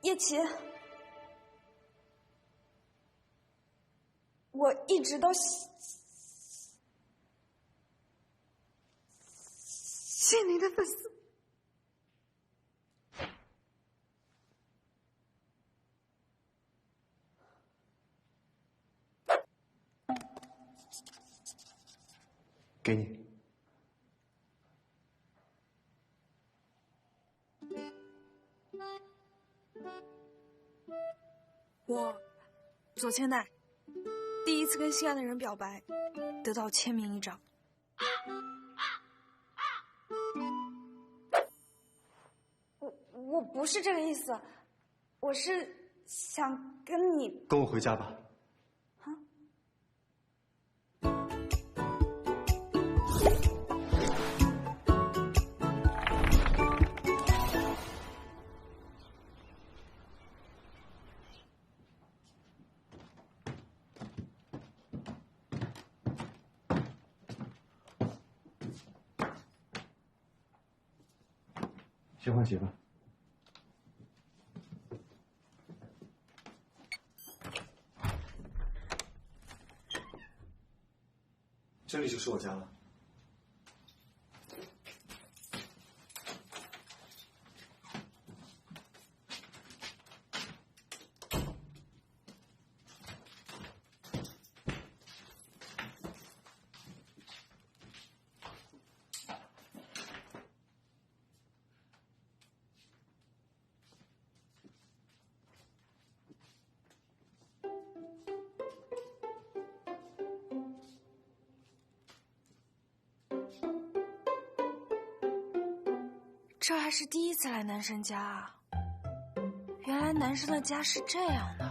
叶琪，我一直都谢你的粉丝。给你。我左千代，第一次跟心爱的人表白，得到签名一张。我不是这个意思，我是想跟你跟我回家吧。先换鞋吧。这里就是我家了。这还是第一次来男生家啊！原来男生的家是这样的。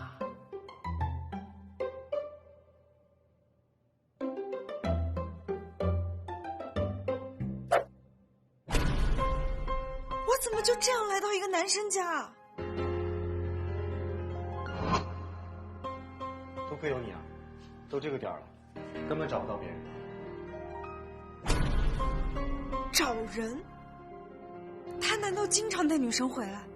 我怎么就这样来到一个男生家啊？多亏有你啊！都这个点儿了，根本找不到别人。找人？他难道经常带女生回来？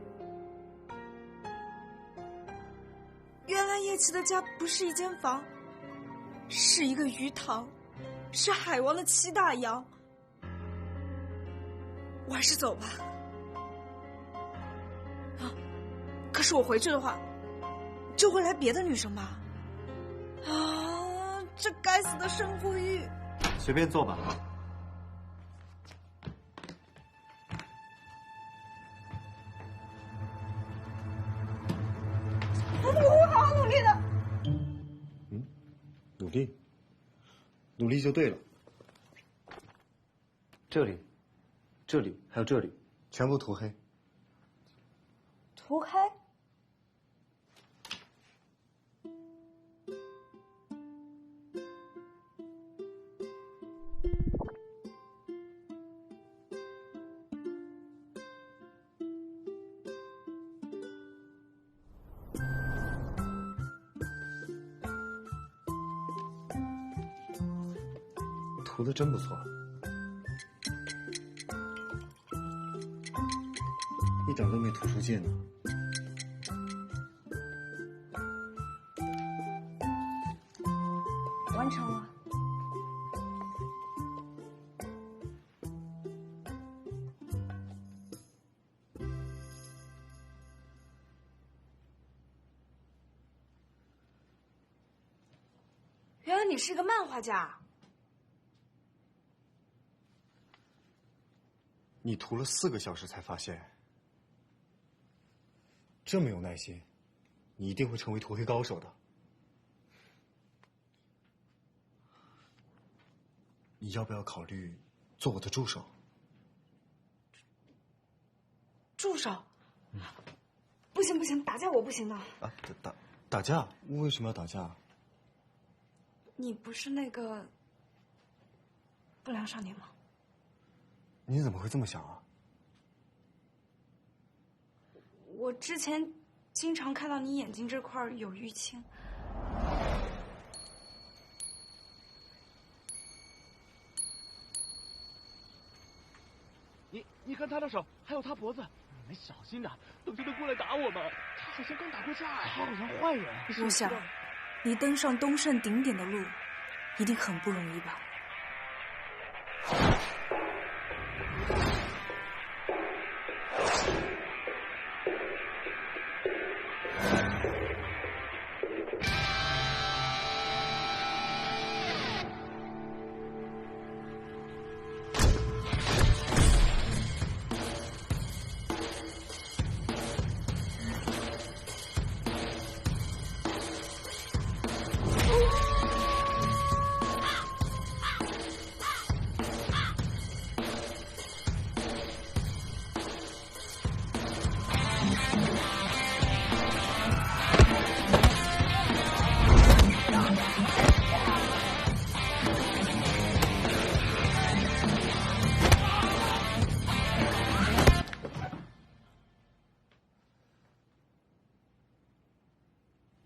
原来叶琪的家不是一间房，是一个鱼塘，是海王的7大洋。我还是走吧。啊！可是我回去的话，就会来别的女生吧？啊！这该死的胜负欲！随便坐吧。我会好好努力的。努力，努力就对了。这里，这里，还有这里，全部涂黑。涂黑？涂的真不错，一点都没涂出界呢。完成了。原来你是个漫画家。你涂了4个小时才发现，这么有耐心，你一定会成为涂黑高手的。你要不要考虑做我的助手？助手？不行不行，打架我不行的。啊，打架？为什么要打架？你不是那个不良少年吗？你怎么会这么想啊？我之前经常看到你眼睛这块有淤青。看他的手，还有他脖子，你们小心点，等着他过来打我们。他好像刚打过架呀，他好像坏人。我想，你登上东胜顶点的路，一定很不容易吧？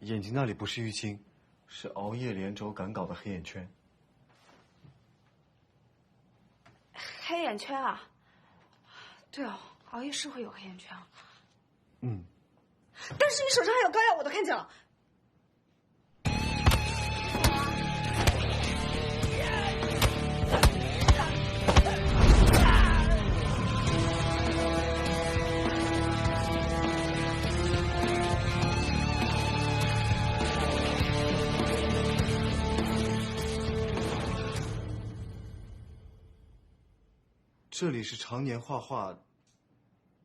眼睛那里不是淤青，是熬夜连轴赶稿的黑眼圈。黑眼圈啊？对哦，熬夜是会有黑眼圈啊。嗯。但是你手上还有膏药，我都看见了。这里是常年画画，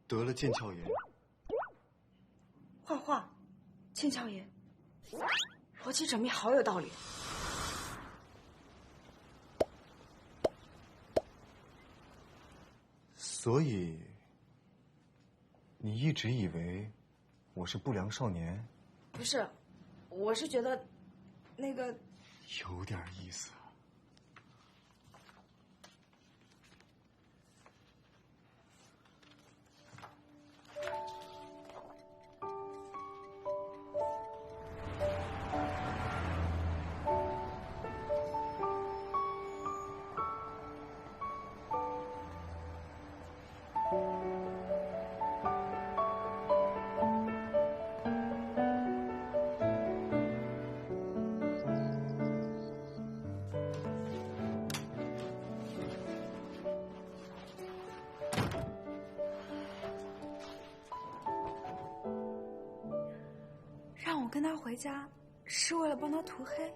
得了腱鞘炎。画画，腱鞘炎，逻辑缜密，好有道理。所以，你一直以为我是不良少年？不是，我是觉得，那个有点意思。让我跟他回家，是为了帮他涂黑，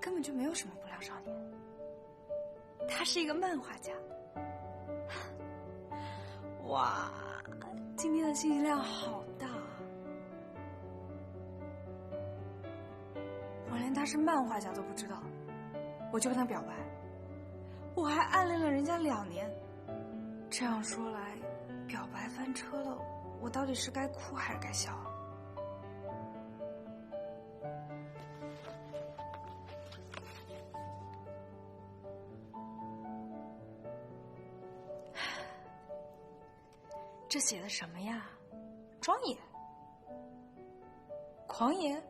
根本就没有什么不良少年。他是一个漫画家。哇，今天的信息量好大。我连他是漫画家都不知道，我就跟他表白，我还暗恋了人家2年。这样说来，表白翻车了，我到底是该哭还是该笑啊？这写的什么呀？庄野？狂野？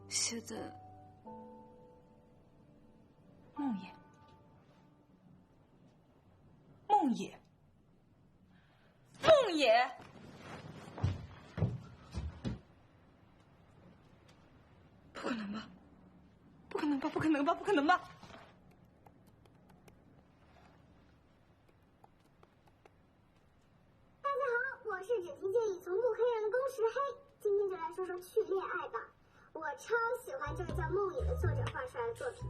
写的梦野？梦野？梦野？不可能吧？不可能吧？不可能吧？不可能吧？我是只听建议从不黑人的公时黑，今天就来说说去恋爱吧。我超喜欢这个叫梦野的作者画出来的作品，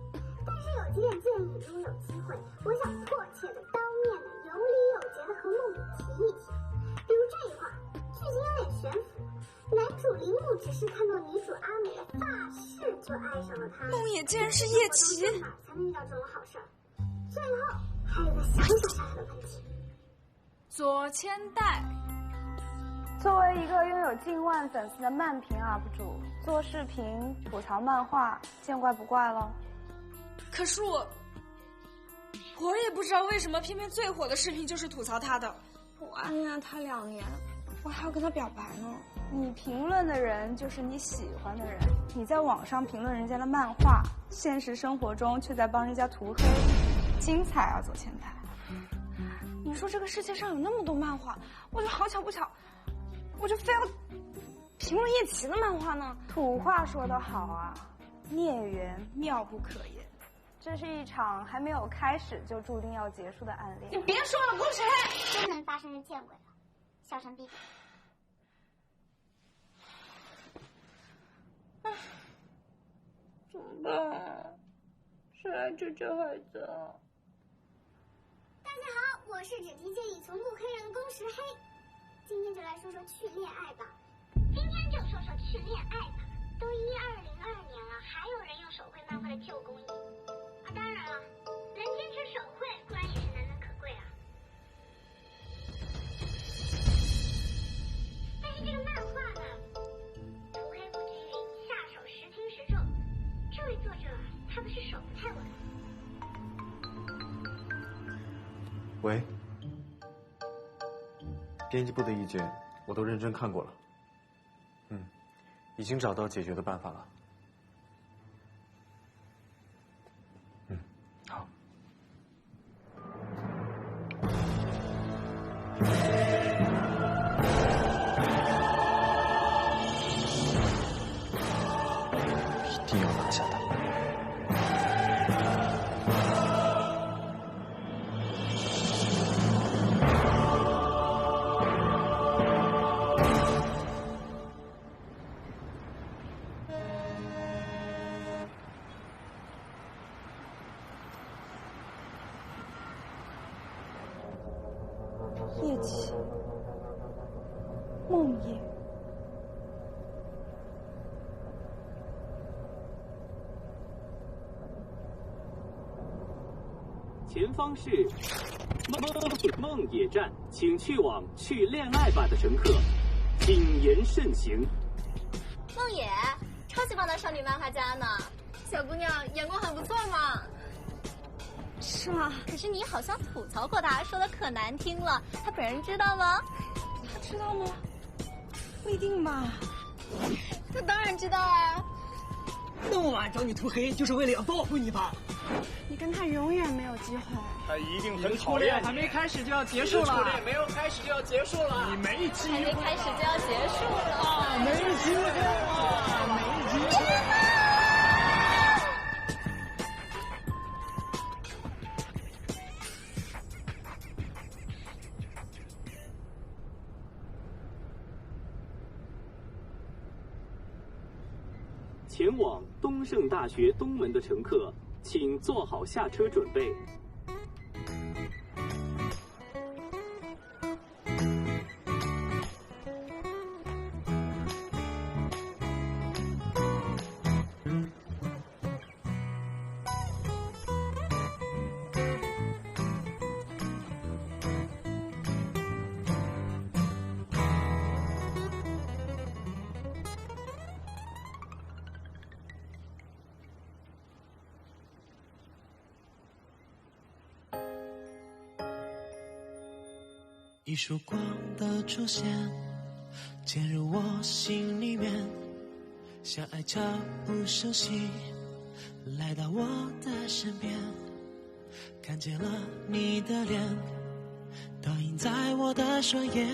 但是有几点建议，如果有机会，我想迫切的当面的有理有节的和梦野提一提。比如这一块，剧情有点悬浮，男主铃木只是看到女主阿美的发饰就爱上了她，梦野竟然是叶奇，哪才能遇到这种好事儿？最后还有个小的问题，左千代。作为一个拥有近万粉丝的漫评 UP 主，做视频吐槽漫画，见怪不怪了。可是我也不知道为什么偏偏最火的视频就是吐槽他的。我暗恋了他2年，我还要跟他表白呢。你评论的人就是你喜欢的人，你在网上评论人家的漫画，现实生活中却在帮人家涂黑，精彩啊，左千代！你说这个世界上有那么多漫画，我就好巧不巧，我就非要评论叶琦的漫画呢？土话说得好啊，孽缘妙不可言。这是一场还没有开始就注定要结束的暗恋。你别说了，公谁？真能发生就见鬼了，小声闭嘴。怎么办？谁来救救孩子啊？大家好，我是只提建议从不黑人的公石黑，今天就来说说去恋爱吧。今天就说说去恋爱吧。都2022年了，还有人用手绘漫画的旧工艺啊！当然了，能坚持手绘，固然也是难能可贵啊。但是这个漫画呢，涂黑不均匀，下手时轻时重。这位作者他不是手不太稳。喂，编辑部的意见我都认真看过了，已经找到解决的办法了。好。一定要拿下他。叶琦，梦叶。前方是梦野站，请去往去恋爱吧的乘客，谨言慎行。梦野，超级棒的少女漫画家呢，小姑娘眼光很不错嘛。是吗？可是你好像吐槽过她，说的可难听了，她本人知道吗？他知道吗？不一定吧。她当然知道啊。那么晚找你涂黑，就是为了要报复你吧？你跟他永远没有机会。他一定很讨厌你。还没开始就要结束了。初恋没有开始就要结束了。你没机会。还没开始就要结束了。没机会了，没机会了。前往东盛大学东门的乘客，请做好下车准备。一束光的出现，潜入我心里面，像爱悄不熟悉，来到我的身边，看见了你的脸，倒映在我的双眼，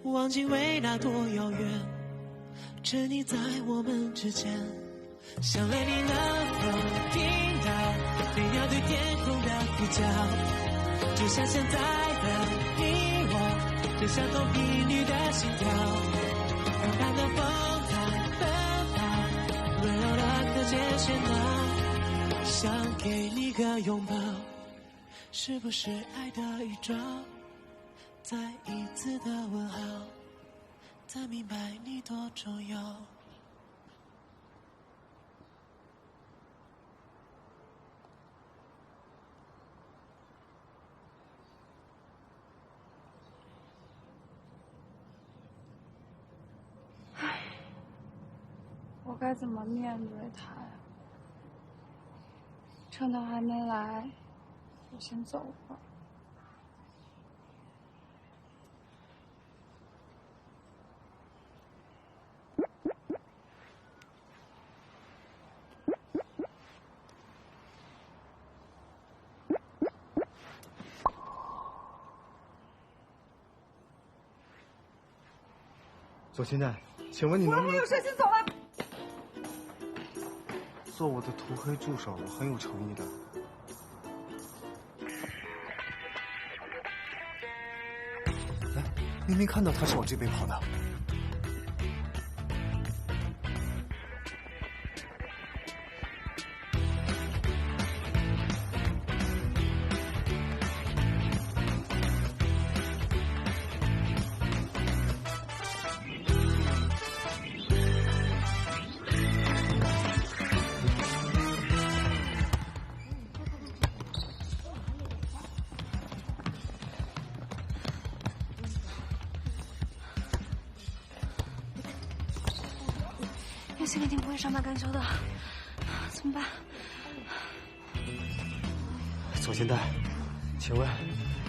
忘记未来多遥远，沉溺在我们之间，想为你能否听到飞鸟对天空的呼叫，就像现在的你我，就像同频率的心跳，勇敢的风它奔跑，温柔的课间喧闹，想给你个拥抱，是不是爱的预兆？再一次的问号，才明白你多重要。我该怎么面对他呀？趁他还没来，我先走吧。左青代，请问你能不能……我还有事先走了。做我的涂黑助手，我很有诚意的。哎，明明看到他是往这边跑的。岳星一定不会善罢甘休的，怎么办？左青代，请问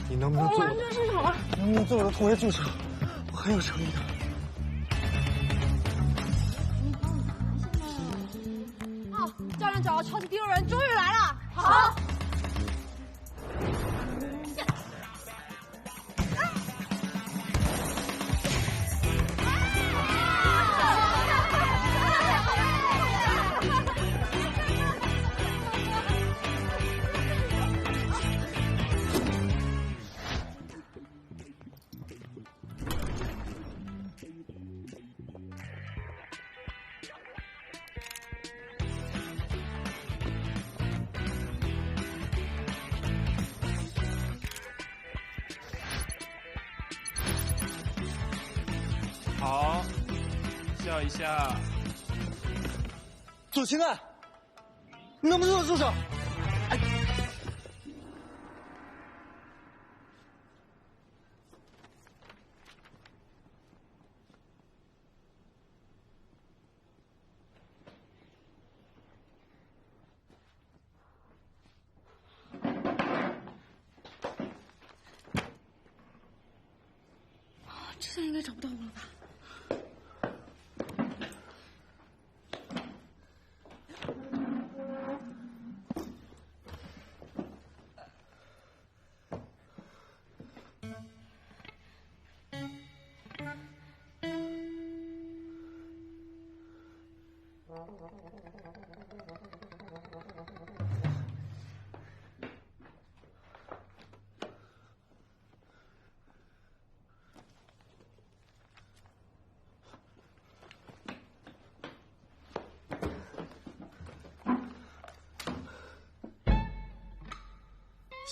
你能不能做？我完全失手了。能不能做我的涂黑助手？我很有诚意的。哦，教练找的超级第六人终于来了。好。好，笑一下。左青代，你能不能做助手？哎，这下应该找不到我了吧？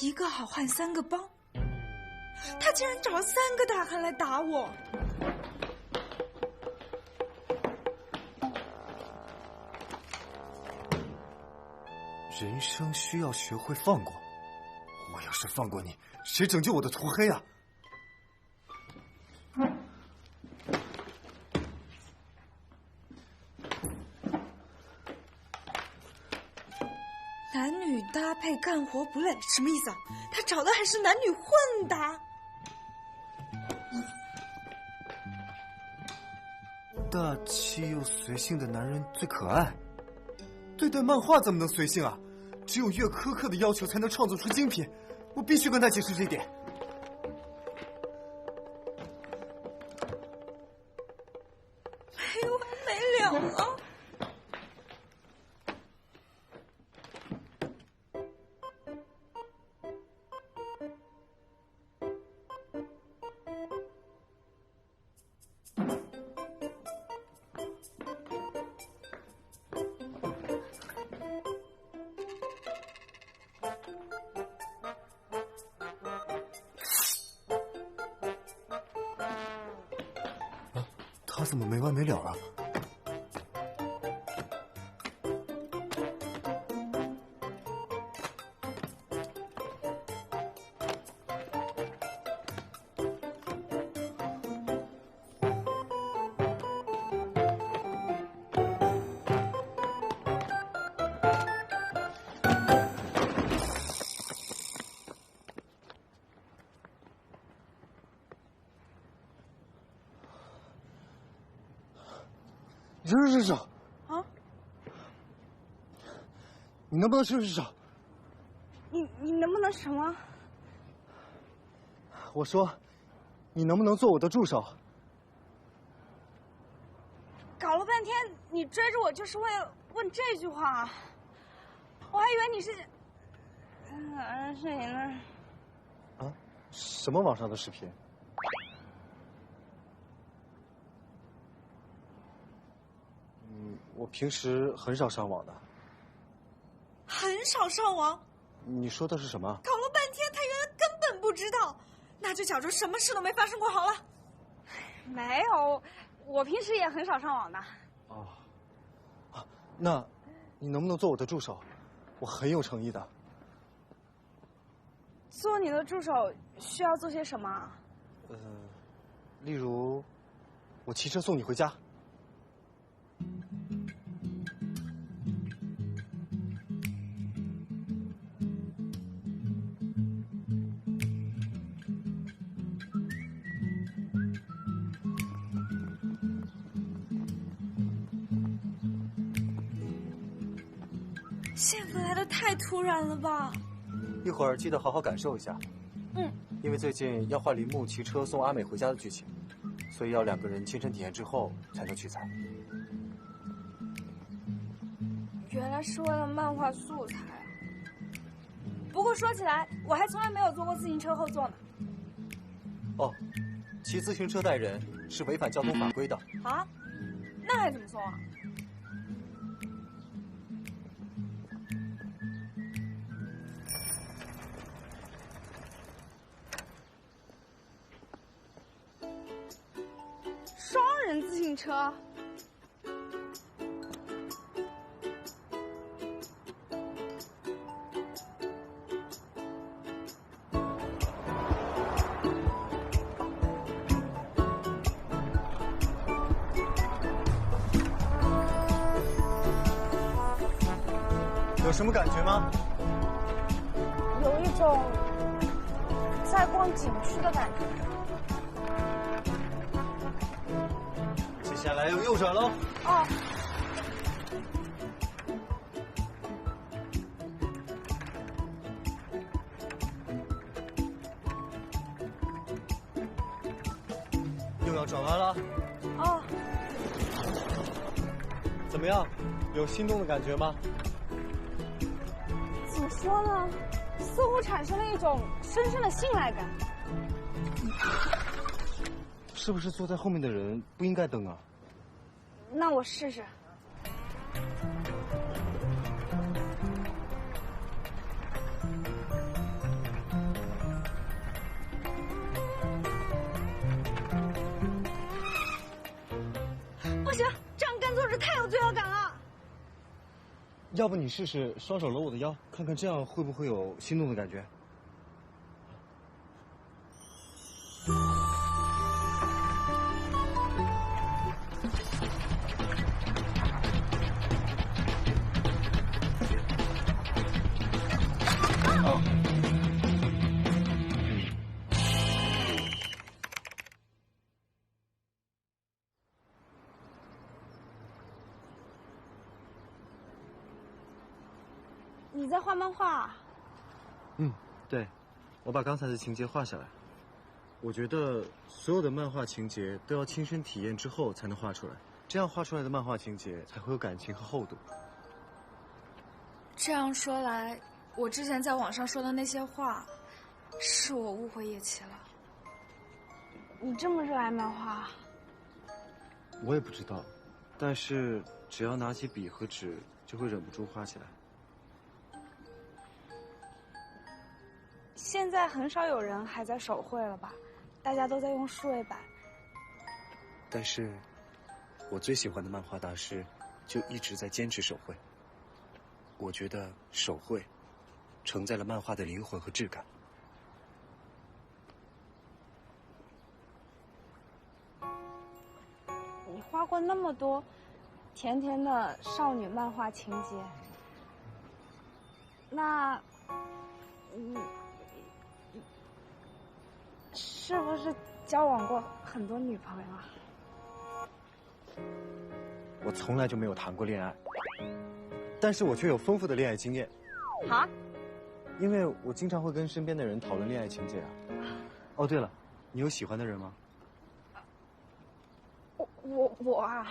一个好汉三个帮，他竟然找了3个大汉来打我。人生需要学会放过。我要是放过你，谁拯救我的涂黑啊？男女搭配干活不累，什么意思啊？他找的还是男女混搭。大气又随性的男人最可爱。对待漫画怎么能随性啊？只有越苛刻的要求才能创作出精品。我必须跟他解释这一点。没完没了了。他怎么没完没了啊？试手啊！你能不能试手？你能不能什么？我说，你能不能做我的助手？搞了半天，你追着我就是为了问这句话，我还以为你是……视频呢？啊？什么网上的视频？我平时很少上网的。很少上网？你说的是什么？搞了半天，他原来根本不知道，那就假装什么事都没发生过好了。没有，我平时也很少上网的。哦，啊，那，你能不能做我的助手？我很有诚意的。做你的助手需要做些什么？例如，我骑车送你回家。幸福来得太突然了吧？一会儿记得好好感受一下。因为最近要画铃木骑车送阿美回家的剧情，所以要2个人亲身体验之后才能取材。原来是为了漫画素材啊！不过说起来，我还从来没有坐过自行车后座呢。哦，骑自行车带人是违反交通法规的。啊？那还怎么送啊？双人自行车。有什么感觉吗？有一种在逛景区的感觉。接下来要右转喽。哦。又要转弯了。哦。怎么样？有心动的感觉吗？怎么说呢？似乎产生了一种深深的信赖感。是不是坐在后面的人不应该蹬啊？那我试试。不行，这样干坐着太有罪恶感了。要不你试试双手搂我的腰，看看这样会不会有心动的感觉？你在画漫画？对，我把刚才的情节画下来。我觉得所有的漫画情节都要亲身体验之后才能画出来，这样画出来的漫画情节才会有感情和厚度。这样说来，我之前在网上说的那些话，是我误会叶琪了。你这么热爱漫画？我也不知道，但是只要拿起笔和纸，就会忍不住画起来。现在很少有人还在手绘了吧？大家都在用数位板。但是，我最喜欢的漫画大师，就一直在坚持手绘。我觉得手绘，承载了漫画的灵魂和质感。你画过那么多甜甜的少女漫画情节，那，是不是交往过很多女朋友啊？我从来就没有谈过恋爱，但是我却有丰富的恋爱经验。啊？因为我经常会跟身边的人讨论恋爱情节啊。哦，对了，你有喜欢的人吗？我啊，